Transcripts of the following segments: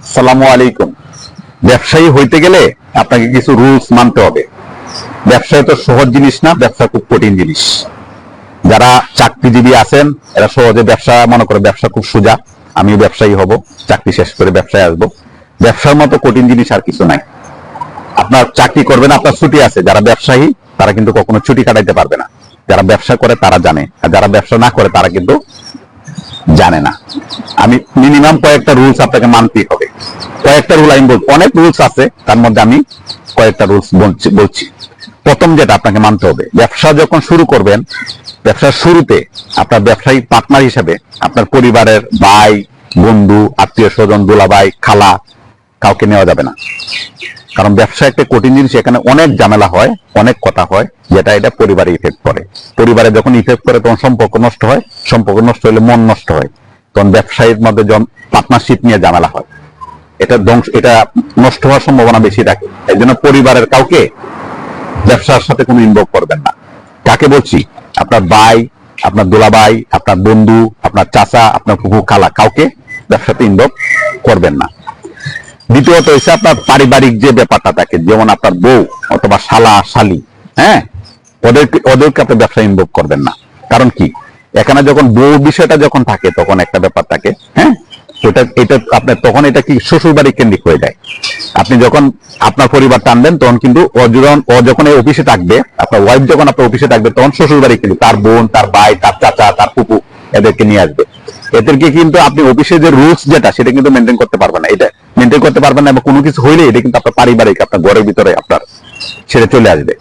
আসসালামু আলাইকুম। ব্যবসায়ী হইতে গেলে আপনাকে কিছু রুলস মানতে হবে। ব্যবসায় তো সহজ জিনিস না, ব্যবসা খুব কঠিন জিনিস। যারা চাকরিজীবী আছেন এরা সহজে ব্যবসা মনে করে ব্যবসা খুব সোজা, আমি ব্যবসায়ী হব, চাকরি শেষ করে ব্যবসায় আসবো। ব্যবসার মতো কঠিন জিনিস আর কিছু নাই। আপনার চাকরি করবেন, আপনার ছুটি আছে। যারা ব্যবসায়ী তারা কিন্তু কখনো ছুটি কাটাইতে পারবে না। যারা ব্যবসা করে তারা জানে, আর যারা ব্যবসা না করে তারা কিন্তু জানে না। আমি মিনিমাম কয়েকটা রুলস আপনাকে মানতেই হবে। কয়েকটা রুল আমি বলবো, অনেক রুলস আছে, তার মধ্যে আমি কয়েকটা রুলস বলছি। প্রথম যেটা আপনাকে মানতে হবে, ব্যবসা যখন শুরু করবেন, ব্যবসার শুরুতে আপনার ব্যবসায়িক পার্টনার হিসেবে আপনার পরিবারের ভাই, বন্ধু, আত্মীয় স্বজন, দুলাভাই, খালা কাউকে নেওয়া যাবে না। কারণ ব্যবসা একটা কঠিন জিনিস, এখানে অনেক ঝামেলা হয়, অনেক কথা হয়, যেটা এটা পরিবারে ইফেক্ট করে। পরিবারে যখন ইফেক্ট করে তখন সম্পর্ক নষ্ট হয়, সম্পর্ক নষ্ট হলে মন নষ্ট হয়, তখন ব্যবসায়ীর মধ্যে যখন পার্টনারশিপ নিয়ে ঝামেলা হয়, এটা নষ্ট হওয়ার সম্ভাবনা বেশি থাকে। এই জন্য পরিবারের কাউকে ব্যবসার সাথে কোনো ইনভলভ করবেন না। কাকে বলছি? আপনার ভাই, আপনার দুলাভাই, আপনার বন্ধু, আপনার চাচা, আপনার ফুফু, খালা, কাউকে ব্যবসাতে ইনভলভ করবেন না। দ্বিতীয়ত হচ্ছে আপনার পারিবারিক যে ব্যাপারটা থাকে, যেমন আপনার বউ অথবা শালা শালি, হ্যাঁ, ওদেরকে আপনি ব্যবসা ইনভলভ করবেন না। কারণ কি, এখানে যখন বউ বিষয়টা যখন থাকে তখন একটা ব্যাপার থাকে, হ্যাঁ, এটা আপনার তখন এটা কি শ্বশুর বাড়ি কেন্দ্রিক হয়ে যায়। আপনি যখন আপনার পরিবার টানবেন তখন কিন্তু ও যখন এই অফিসে থাকবে, আপনার ওয়াইফ যখন আপনার অফিসে থাকবে তখন শ্বশুর বাড়ি কিন্তু তার বোন, তার ভাই, তার চাচা, তার ফুপু এদেরকে নিয়ে আসবে। এদেরকে কিন্তু আপনি অফিসে যে রুলস যেটা সেটা কিন্তু মেনটেন করতে পারবেন না। এটা মেনটেন করতে পারবেন না, এবং কোনো কিছু হইলে এটা কিন্তু আপনার পারিবারিক, আপনার ঘরের ভিতরে আপনার ছেড়ে চলে আসবে।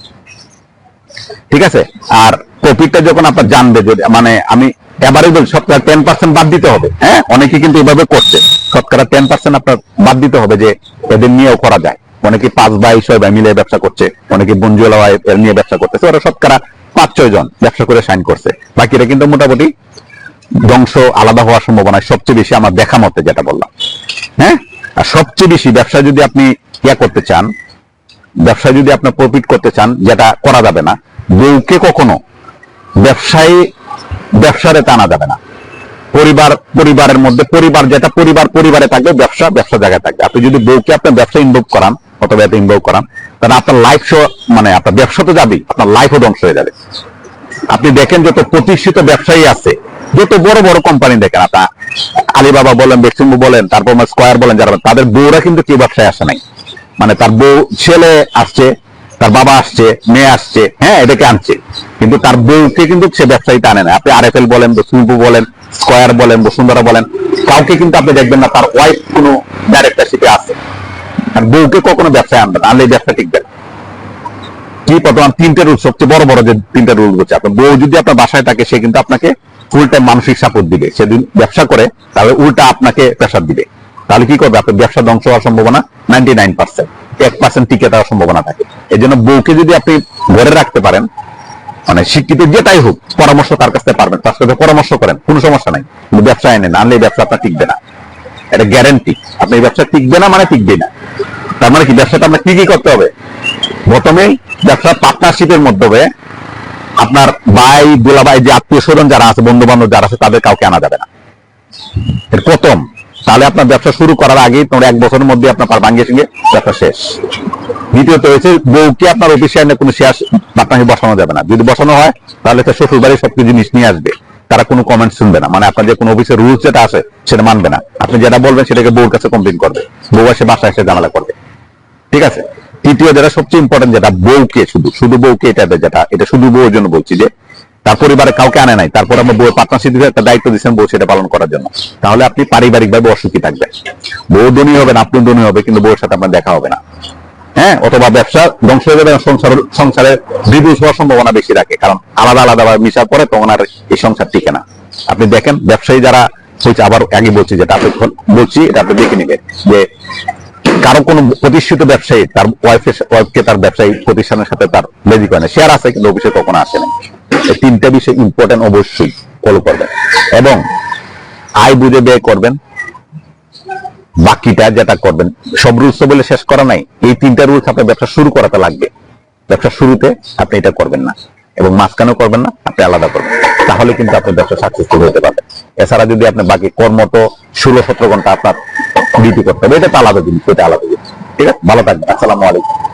ঠিক আছে? আর প্রফিটটা যখন আপনার জানবে, মানে আমি এবারে বলছি শতকরা 10% বাদ দিতে হবে। হ্যাঁ, অনেকে কিন্তু এভাবে করছে, শতকরা 10% আপনার বাদ দিতে হবে, যে এদের নিয়েও করা যায়। অনেকে 5 ভাই 6 ভাই মিলে ব্যবসা করছে, অনেকে বঞ্জুলা নিয়ে ব্যবসা করতেছে, ওরা শতকরা 5-6 জন ব্যবসা করে সাইন করছে। বাকিরা কিন্তু মোটামুটি ধ্বংস, আলাদা হওয়ার সম্ভাবনা সবচেয়ে বেশি আমার দেখা মতে, যেটা বললাম। হ্যাঁ, আর সবচেয়ে বেশি ব্যবসা যদি আপনি করতে চান, ব্যবসায় যদি আপনি প্রফিট করতে চান, যেটা করা যাবে না, বউকে কখনো ব্যবসারে টানা যাবে না। পরিবারের মধ্যে যেটা পরিবারে থাকবে, ব্যবসা জায়গায় থাকবে। আপনি যদি বউকে আপনার ব্যবসা ইনভলভ করান অথবা এতে ইনভলভ করান, তাহলে আপনার লাইফ মানে আপনার ব্যবসা তো যাবেই, আপনার লাইফও ধ্বংস হয়ে যাবে। আপনি দেখেন যত প্রতিষ্ঠিত ব্যবসায়ী আছে, যত বড় বড় কোম্পানি দেখেন, আপনার আলিবাবা বলেন, বেক্সিমবু বলেন, তারপর স্কয়ার বলেন, যারা তাদের বউরা কিন্তু কেউ ব্যবসায় আসে নাই। মানে তার বউ, ছেলে আসছে, তার বাবা আসছে, মেয়ে আসছে, হ্যাঁ, এটাকে আনছে, কিন্তু তার বউকে কিন্তু সে ব্যবসায়ী টানে না। আপনি আরএফএল বলেন, বেক্সিমবু বলেন, স্কয়ার বলেন, বসুন্ধরা বলেন, কাউকে কিন্তু আপনি দেখবেন না তার ওয়াইফ কোনো ডাইরেক্টরশিপে আছে। আর বউকে কখনো ব্যবসায় আনবেন, আনলে ব্যবসা টিকবে না। কি প্রথম 3টে রুল, সবচেয়ে বড় বড় যে 3টে রুল হচ্ছে, আপনার বউ যদি আপনার বাসায় থাকে, সে কিন্তু আপনাকে ফুল টাইম মানসিক সাপোর্ট দিবে। সেদিন ব্যবসা করে তাহলে উল্টা আপনাকে প্রেসার দিবে। তাহলে কি করবে? আপনার ব্যবসা ধ্বংস হওয়ার সম্ভাবনা 99%, 1% টিকে থাকার সম্ভাবনা থাকে। এই জন্য বউকে যদি আপনি ঘরে রাখতে পারেন, মানে শিক্ষিত যেটাই হোক, পরামর্শ তার কাছে পারবেন, তার সাথে পরামর্শ করেন, কোনো সমস্যা নাই, কিন্তু ব্যবসা এনে না আনলে ব্যবসা আপনার টিকবে না। এটা গ্যারেন্টি। আপনি এই ব্যবসা টিকবে না মানে টিকবেই না। তার মানে কি, ব্যবসাটা আপনার কি করতে হবে? প্রথমেই ব্যবসা পার্টনারশিপের মাধ্যমে আপনার ভাই, দুলাভাই, যে আত্মীয় স্বজন যারা আছে, বন্ধু বান্ধব যারা আছে, তাদের কাউকে আনা যাবে না। এর প্রথম। তাহলে আপনার ব্যবসা শুরু করার আগেই তোমার 1 বছরের মধ্যে আপনার ভাঙ্গিয়ে সঙ্গে ব্যবসা শেষ। দ্বিতীয়ত হয়েছে, বউকে আপনার অফিসে এনে কোনো শেয়ার পার্টনারশিপ বসানো যাবে না। যদি বসানো হয় তাহলে তার শ্বশুর বাড়ির সবকিছু জিনিস নিয়ে আসবে, তারা কোনো কমেন্ট শুনবে না। মানে আপনার যে কোনো অফিসের রুলস যেটা আছে সেটা মানবে না। আপনি যেটা বলবেন সেটাকে বউর কাছে কমপ্লেন করবে, বউ এসে বাসায় এসে ঝামেলা করবে। ঠিক আছে? তৃতীয় যেটা সবচেয়ে ইম্পর্টেন্ট, যেটা বউকে শুধু বউকে, এটা শুধু বউর জন্য বলছি, যে তার পরিবারে কাউকে আনে নাই, তারপর আপনার বউয়ের পার্টনারশিপ দিতে একটা দায়িত্ব দিচ্ছেন, বউ সেটা পালন করার জন্য। তাহলে আপনি পারিবারিক ভাবে অসুখী থাকবেন। বউ ধনী হবেন, আপনি ধনী হবে, কিন্তু বউয়ের সাথে আপনার দেখা হবে না। হ্যাঁ, অথবা ব্যবসা ধ্বংস হয়ে যাবে, সংসারে ডিভোর্স হওয়ার সম্ভাবনা বেশি থাকে। কারণ আলাদা ভাবে মিশার পরে তখন আর এই সংসার টিকে না। আপনি দেখেন ব্যবসায়ী যারা হয়েছে, আবার আগে বলছি, যেটা আপনি বলছি, এটা আপনি দেখে নেবেন, যে কারো কোনো প্রতিষ্ঠিত ব্যবসায়ী তার ওয়াইফকে তার ব্যবসায়ী প্রতিষ্ঠানের সাথে তার লেজি করে না। শেয়ার আছে কিন্তু অফিসে কখনো আসে না। এই 3টা বিষয় ইম্পর্টেন্ট, অবশ্যই ফলো করবেন, এবং আয় বুঝে ব্যয় করবেন। বাকিটা যেটা করবেন, সব রুলস বলে শেষ করা নাই। এই 3টা রুলস আপনার ব্যবসা শুরু করাতে লাগবে। ব্যবসা শুরুতে আপনি এটা করবেন না। এবং মাঝখানেও করবেন না, আপনি আলাদা করবেন, তাহলে কিন্তু আপনি ব্যবসা সাকসেসফুল হতে পারবেন। এছাড়া যদি আপনি বাকি কর্মত 16-17 ঘন্টা আপনার ডিউটি করতে হবে, এটা তো আলাদা জিনিস, এটা আলাদা জিনিস। ঠিক আছে, ভালো থাকবেন। আসসালামু আলাইকুম।